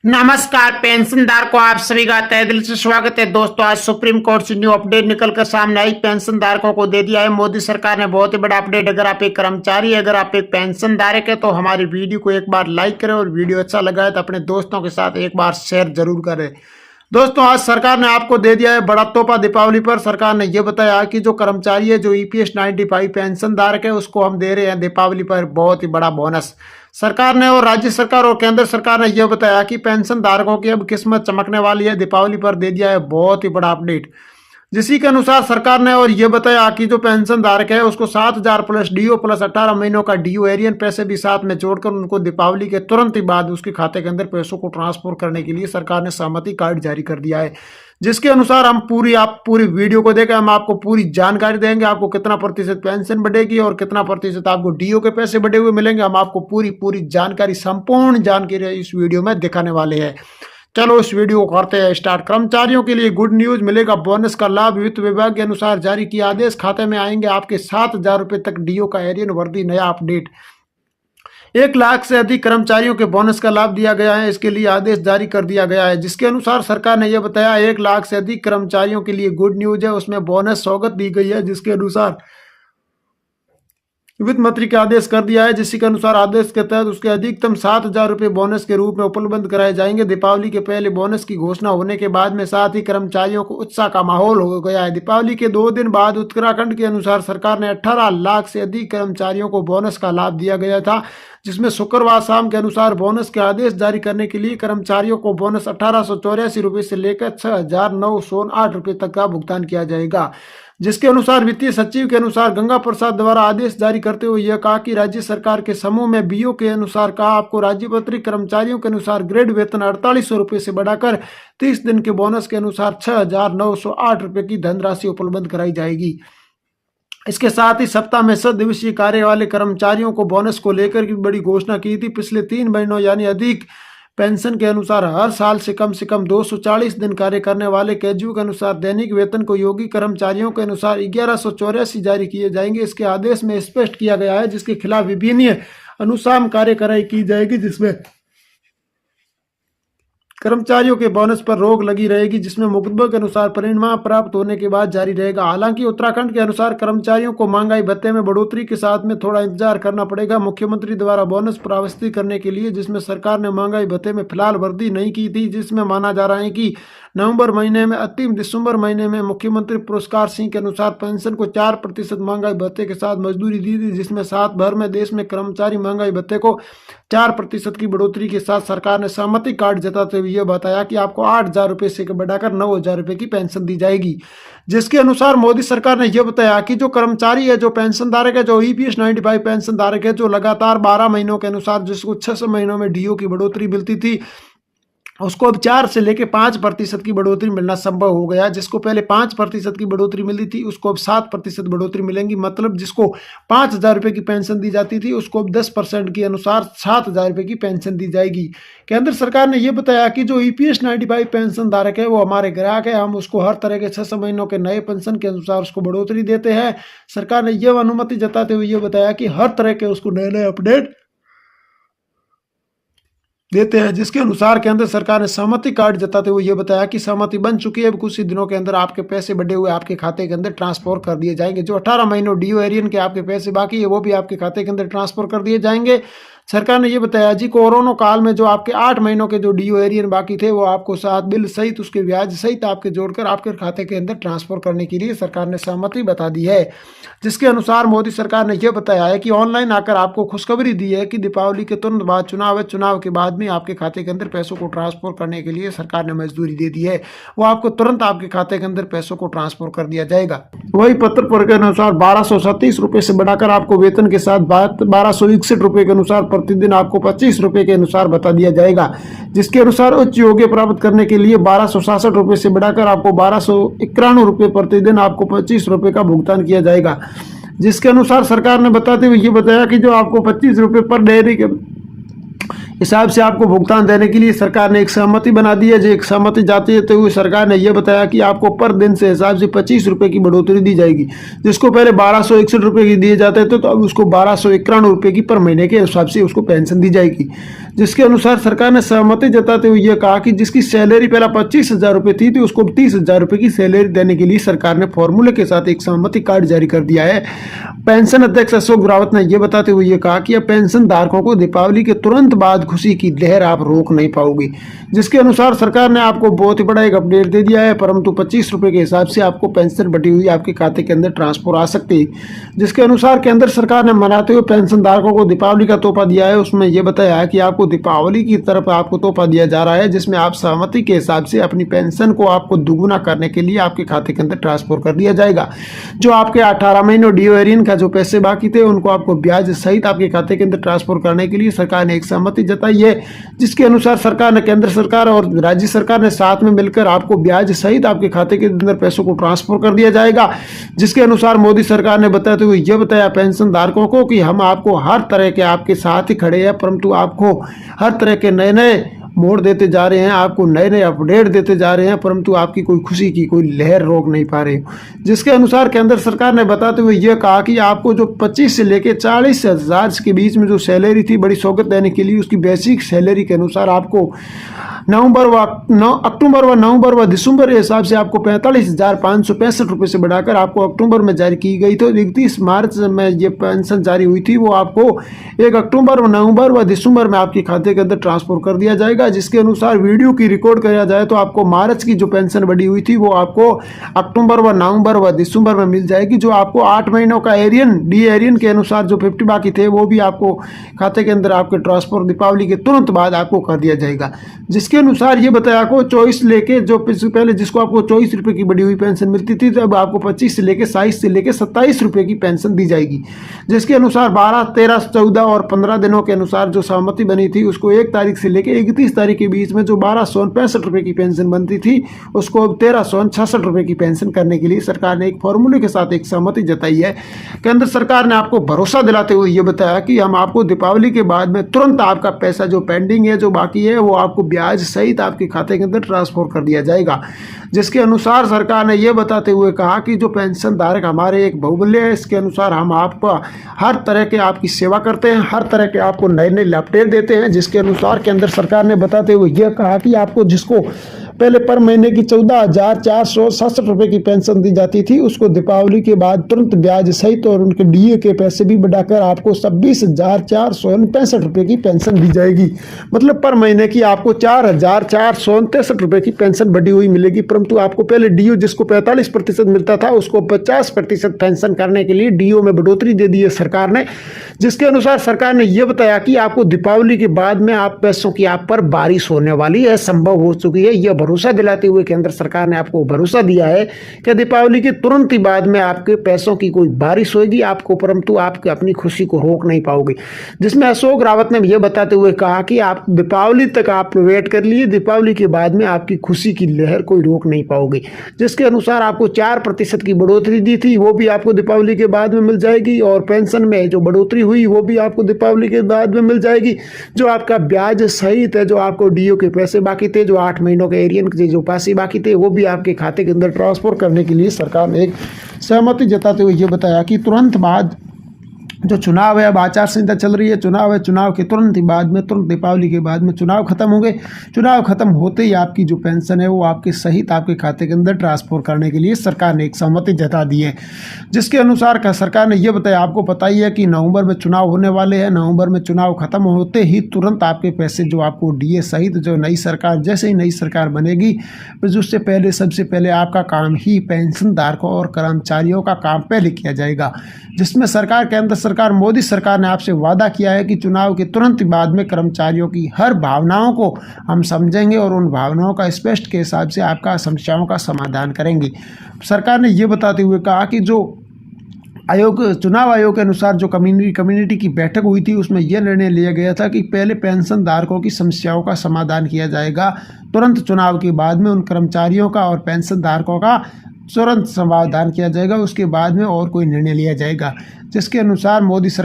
नमस्कार पेंशनदार को आप सभी का तहे दिल से स्वागत है। दोस्तों आज सुप्रीम कोर्ट से न्यू अपडेट निकलकर सामने आई। पेंशन धारकों को दे दिया है मोदी सरकार ने बहुत ही बड़ा अपडेट। अगर आप एक कर्मचारी है, अगर आप एक पेंशन धारक है तो हमारी वीडियो को एक बार लाइक करें और वीडियो अच्छा लगा है तो अपने दोस्तों के साथ एक बार शेयर जरूर करें। दोस्तों आज सरकार ने आपको दे दिया है बड़ा तोहफा। दीपावली पर सरकार ने यह बताया कि जो कर्मचारी है, जो ईपीएस 95 पेंशन धारक है, उसको हम दे रहे हैं दीपावली पर बहुत ही बड़ा बोनस। सरकार ने और राज्य सरकार और केंद्र सरकार ने यह बताया कि पेंशन धारकों की अब किस्मत चमकने वाली है। दीपावली पर दे दिया है बहुत ही बड़ा अपडेट, जिसी के अनुसार सरकार ने और ये बताया कि जो पेंशन धारक है उसको 7,000 प्लस डीओ प्लस 18 महीनों का डीओ एरियन पैसे भी साथ में जोड़कर उनको दीपावली के तुरंत ही बाद उसके खाते के अंदर पैसों को ट्रांसफर करने के लिए सरकार ने सहमति कार्ड जारी कर दिया है। जिसके अनुसार हम पूरी वीडियो को देखें, हम आपको पूरी जानकारी देंगे। आपको कितना प्रतिशत पेंशन बढ़ेगी और कितना प्रतिशत आपको डीओ के पैसे बढ़े हुए मिलेंगे, हम आपको पूरी जानकारी, संपूर्ण जानकारी इस वीडियो में दिखाने वाले हैं। चलो इस वीडियो को करते हैं स्टार्ट। कर्मचारियों के लिए गुड न्यूज, मिलेगा बोनस का लाभ। वित्त विभाग के अनुसार जारी किया आदेश, खाते में आएंगे आपके 7,000 रुपए तक डीओ का एरियन वर्दी। नया अपडेट, 1 लाख से अधिक कर्मचारियों के बोनस का लाभ दिया गया है। इसके लिए आदेश जारी कर दिया गया है, जिसके अनुसार सरकार ने यह बताया 1 लाख से अधिक कर्मचारियों के लिए गुड न्यूज है। उसमें बोनस सौगात दी गई है, जिसके अनुसार वित्त मंत्री का आदेश कर दिया है। जिसके अनुसार आदेश के तहत उसके अधिकतम 7,000 रुपये बोनस के रूप में उपलब्ध कराए जाएंगे। दीपावली के पहले बोनस की घोषणा होने के बाद में साथ ही कर्मचारियों को उत्साह का माहौल हो गया है। दीपावली के 2 दिन बाद उत्तराखंड के अनुसार सरकार ने 18 लाख से अधिक कर्मचारियों को बोनस का लाभ दिया गया था, जिसमें शुक्रवार शाम के अनुसार बोनस के आदेश जारी करने के लिए कर्मचारियों को बोनस 1884 रुपये से लेकर 6,908 रुपये तक का भुगतान किया जाएगा। जिसके अनुसार वित्तीय सचिव के अनुसार गंगा प्रसाद द्वारा आदेश जारी करते हुए यह कहा कि राज्य सरकार के समूह में बीओ के अनुसार कहा आपको राज्यपत्रित कर्मचारियों के अनुसार ग्रेड वेतन 4800 रुपये से बढ़ाकर 30 दिन के बोनस के अनुसार 6,908 रुपये की धनराशि उपलब्ध कराई जाएगी। इसके साथ ही सप्ताह में 7 दिवसीय कार्य वाले कर्मचारियों को बोनस को लेकर की बड़ी घोषणा की थी। पिछले 3 महीनों यानी अधिक पेंशन के अनुसार हर साल से कम 240 दिन कार्य करने वाले कैजुअल के अनुसार दैनिक वेतन को योगी कर्मचारियों के अनुसार 1184 जारी किए जाएंगे। इसके आदेश में स्पष्ट किया गया है, जिसके खिलाफ विभिन्न अनुसार कार्यवाही की जाएगी, जिसमें कर्मचारियों के बोनस पर रोक लगी रहेगी, जिसमें मुकदमे के अनुसार परिणाम प्राप्त होने के बाद जारी रहेगा। हालांकि उत्तराखंड के अनुसार कर्मचारियों को महंगाई भत्ते में बढ़ोतरी के साथ में थोड़ा इंतजार करना पड़ेगा। मुख्यमंत्री द्वारा बोनस प्रावस्ती करने के लिए, जिसमें सरकार ने महंगाई भत्ते में फिलहाल वृद्धि नहीं की थी, जिसमें माना जा रहा है कि नवंबर महीने में अंतिम दिसंबर महीने में मुख्यमंत्री पुरस्कार सिंह के अनुसार पेंशन को 4% महंगाई भत्ते के साथ मजदूरी दी थी, जिसमें साथ भर में देश में कर्मचारी महंगाई भत्ते को 4% की बढ़ोतरी के साथ सरकार ने सहमति कार्ड जताते हुए यह बताया कि आपको 8,000 रुपये से बढ़ाकर 9,000 रुपये की पेंशन दी जाएगी। जिसके अनुसार मोदी सरकार ने यह बताया कि जो कर्मचारी है, जो पेंशन धारक है, जो ईपीएस 95 पेंशन धारक है, जो लगातार 12 महीनों के अनुसार जिसको 600 महीनों में डीओ की बढ़ोतरी मिलती थी, उसको अब 4 से लेकर 5% की बढ़ोतरी मिलना संभव हो गया। जिसको पहले 5% की बढ़ोतरी मिलती थी, उसको अब 7% बढ़ोतरी मिलेंगी। मतलब जिसको 5,000 रुपये की पेंशन दी जाती थी, उसको अब 10% के अनुसार 7,000 रुपये की पेंशन दी जाएगी। केंद्र सरकार ने यह बताया कि जो ईपीएस 95 पेंशन धारक है वो हमारे ग्राहक है, हम उसको हर तरह के 600 महीनों के नए पेंशन के अनुसार उसको बढ़ोतरी देते हैं। सरकार ने यह अनुमति जताते हुए यह बताया कि हर तरह के उसको नए अपडेट देते हैं। जिसके अनुसार केंद्र सरकार ने सहमति कार्ड जताते हुए यह बताया कि सहमति बन चुकी है, कुछ ही दिनों के अंदर आपके पैसे बढ़े हुए आपके खाते के अंदर ट्रांसफर कर दिए जाएंगे। जो 18 महीनों डीओ एरियन के आपके पैसे बाकी है वो भी आपके खाते के अंदर ट्रांसफर कर दिए जाएंगे। सरकार ने यह बताया जी कोरोना काल में जो आपके 8 महीनों के जो डीओ एरियन बाकी थे वो आपको साथ बिल सहित उसके ब्याज सहित आपके जोड़कर आपके खाते के अंदर ट्रांसफर करने के लिए सरकार ने सहमति बता दी है। जिसके अनुसार मोदी सरकार ने यह बताया है कि ऑनलाइन आकर आपको खुशखबरी दी है कि दीपावली के तुरंत बाद चुनाव है, चुनाव के बाद में आपके खाते के अंदर पैसों को ट्रांसफर करने के लिए सरकार ने मंजूरी दे दी है। वो आपको तुरंत आपके खाते के अंदर पैसों को ट्रांसफर कर दिया जाएगा। वही पत्र पर के अनुसार 1237 रुपये से बढ़ाकर आपको वेतन के साथ 1261 रुपये के अनुसार प्रतिदिन आपको 25 रुपये के अनुसार बता दिया जाएगा। जिसके अनुसार उच्च योग्य प्राप्त करने के लिए 1266 रुपये से बढ़ाकर आपको 1291 रुपये प्रतिदिन आपको 25 रुपये का भुगतान किया जाएगा। जिसके अनुसार सरकार ने बताते हुए ये बताया कि जो आपको 25 रुपये पर डेयरी के हिसाब से आपको भुगतान देने के लिए सरकार ने एक सहमति बना दी है। जो एक सहमति जाती है तो सरकार ने यह बताया कि आपको पर दिन से हिसाब से 25 रुपये की बढ़ोतरी दी जाएगी, जिसको पहले 1261 रुपये की दिए जाते थे, तो अब उसको 1291 रुपये की पर महीने के हिसाब से उसको पेंशन दी जाएगी। जिसके अनुसार सरकार ने सहमति जताते हुए यह कहा कि जिसकी सैलरी पहला 25,000 रुपये थी तो उसको 30,000 रुपये की सैलरी देने के लिए सरकार ने फॉर्मूले के साथ एक सहमति कार्ड जारी कर दिया है। पेंशन अध्यक्ष अशोक रावत ने यह बताते हुए यह कहा कि अब पेंशन धारकों को दीपावली के तुरंत बाद खुशी की लहर आप रोक नहीं पाओगे। जिसके अनुसार सरकार ने आपको बहुत ही बड़ा एक अपडेट दे दिया है, परंतु 25 रुपये के हिसाब से आपको पेंशन बटी हुई आपके खाते के अंदर ट्रांसफर आ सकती है। जिसके अनुसार केंद्र सरकार ने मनाते हुए पेंशन धारकों को दीपावली का तोहफा दिया है। उसमें यह बताया है कि आपको दीपावली की तरफ आपको तोहफा दिया जा रहा है, जिसमें आप सहमति के हिसाब से अपनी पेंशन को आपको दुगुना करने के लिए आपके खाते के अंदर ट्रांसफर कर दिया जाएगा। जो आपके 18 महीनों ड्यू एरियन का जो पैसे बाकी थे उनको आपको ब्याज सहित आपके खाते के अंदर ट्रांसफर करने के लिए सरकार ने एक सहमति जताई है। जिसके अनुसार सरकार ने, केंद्र सरकार और राज्य सरकार ने साथ में मिलकर आपको ब्याज सहित आपके खाते के अंदर पैसों को ट्रांसफर कर दिया जाएगा। जिसके अनुसार मोदी सरकार ने बताते हुए यह बताया पेंशन धारकों को कि हम आपको हर तरह के आपके साथ ही खड़े हैं, परंतु आपको हर तरह के नए नए मोड़ देते जा रहे हैं, आपको नए नए अपडेट देते जा रहे हैं, परंतु आपकी कोई खुशी की कोई लहर रोक नहीं पा रहे हो। जिसके अनुसार केंद्र सरकार ने बताते हुए यह कहा कि आपको जो 25 से लेकर 40,000 के बीच में जो सैलरी थी बड़ी सौगत देने के लिए उसकी बेसिक सैलरी के अनुसार आपको अक्टूबर व नवंबर व दिसंबर के हिसाब से आपको 45,565 रुपये से बढ़ाकर आपको अक्टूबर में जारी की गई। तो 31 मार्च में ये पेंशन जारी हुई थी, वो आपको 1 अक्टूबर व नवंबर व दिसंबर में आपके खाते के अंदर ट्रांसफर कर दिया जाएगा। जिसके अनुसार वीडियो की रिकॉर्ड किया जाए तो आपको मार्च की जो पेंशन बढ़ी हुई थी वो आपको अक्टूबर व नवंबर व दिसंबर में मिल जाएगी। जो आपको 8 महीनों का एरियन डी एरियन के अनुसार जो 50 बाकी थे वो भी आपको खाते के अंदर आपके ट्रांसफर दीपावली के तुरंत बाद आपको कर दिया जाएगा। जिसके अनुसार ये बताया आपको 24 लेके जो पहले जिसको आपको 24 रुपये की बढ़ी हुई पेंशन मिलती थी, तो अब आपको 25 से लेके 27 से लेके 27 रुपये की पेंशन दी जाएगी। जिसके अनुसार 12, 13, 14 और 15 दिनों के अनुसार जो सहमति बनी थी उसको 1 तारीख से लेके 31 तारीख के बीच में जो 1265 रुपये की पेंशन बनती थी उसको अब 1366 रुपये की पेंशन करने के लिए सरकार ने एक फॉर्मूले के साथ एक सहमति जताई है। केंद्र सरकार ने आपको भरोसा दिलाते हुए ये बताया कि हम आपको दीपावली के बाद में तुरंत आपका पैसा जो पेंडिंग है जो बाकी है वो आपको ब्याज सहित आपके खाते के अंदर ट्रांसफर कर दिया जाएगा। जिसके अनुसार सरकार ने यह बताते हुए कहा कि जो पेंशन धारक हमारे एक बहुमूल्य है, इसके अनुसार हम आपको हर तरह के आपकी सेवा करते हैं, हर तरह के आपको नए नए अपडेट देते हैं। जिसके अनुसार केंद्र सरकार ने बताते हुए यह कहा कि आपको जिसको पहले पर महीने की 14,467 रुपये की पेंशन दी जाती थी उसको दीपावली के बाद तुरंत ब्याज सहित और उनके डीए के पैसे भी बढ़ाकर आपको 26,465 रुपये की पेंशन दी जाएगी। मतलब पर महीने की आपको 4,467 रुपये की पेंशन बढ़ी हुई मिलेगी। परंतु आपको पहले डीओ जिसको 45% मिलता था उसको 50% पेंशन करने के लिए डीओ में बढ़ोतरी दे दी है सरकार ने। जिसके अनुसार सरकार ने यह बताया कि आपको दीपावली के बाद में आप पैसों की आप पर बारिश होने वाली है, संभव हो चुकी है। यह भरोसा दिलाते हुए केंद्र सरकार ने आपको भरोसा दिया है कि दीपावली के तुरंत ही बाद में आपके पैसों की कोई बारिश होगी आपको, परंतु आप अपनी खुशी को रोक नहीं पाओगे। जिसमें अशोक रावत ने यह बताते हुए कहा कि आप दीपावली तक आप वेट कर लिए, दीपावली के बाद में आपकी खुशी की लहर कोई रोक नहीं पाओगे। जिसके अनुसार आपको 4% की बढ़ोतरी दी थी वो भी आपको दीपावली के बाद में मिल जाएगी, और पेंशन में जो बढ़ोतरी हुई वो भी आपको दीपावली के बाद में मिल जाएगी। जो आपका ब्याज सहित है, जो आपको डीओ के पैसे बाकी थे, जो 8 महीनों के एरियन के जो पैसे बाकी थे वो भी आपके खाते के अंदर ट्रांसफर करने के लिए सरकार ने एक सहमति जताते हुए ये बताया कि तुरंत बाद जो चुनाव है, अब आचार संहिता चल रही है, चुनाव है, चुनाव के तुरंत ही बाद में, तुरंत दीपावली के बाद में चुनाव खत्म होंगे। चुनाव खत्म होते ही आपकी जो पेंशन है वो आपके सहित आपके खाते के अंदर ट्रांसफर करने के लिए सरकार ने एक सहमति जता दी है। जिसके अनुसार का सरकार ने यह बताया, आपको पता ही है कि नवंबर में चुनाव होने वाले हैं। नवंबर में चुनाव खत्म होते ही तुरंत आपके पैसे जो आपको डीए सहित जो नई सरकार, जैसे ही नई सरकार बनेगी उससे पहले सबसे पहले आपका काम ही पेंशन धारकों और कर्मचारियों का काम पहले किया जाएगा। जिसमें सरकार, केंद्र सरकार, मोदी सरकार ने आपसे वादा किया है कि चुनाव के तुरंत बाद में कर्मचारियों की हर भावनाओं को हम समझेंगे और उन भावनाओं का स्पष्ट के हिसाब से आपका समस्याओं का समाधान करेंगे। सरकार ने ये बताते हुए कहा कि जो चुनाव आयोग के अनुसार जो कम्युनिटी की बैठक हुई थी उसमें यह निर्णय लिया गया था कि पहले पेंशन धारकों की समस्याओं का समाधान किया जाएगा, तुरंत चुनाव के बाद में उन कर्मचारियों का और पेंशन धारकों का तुरंत समाधान किया जाएगा, उसके बाद में और कोई निर्णय लिया जाएगा। जिसके अनुसार मोदी सरकार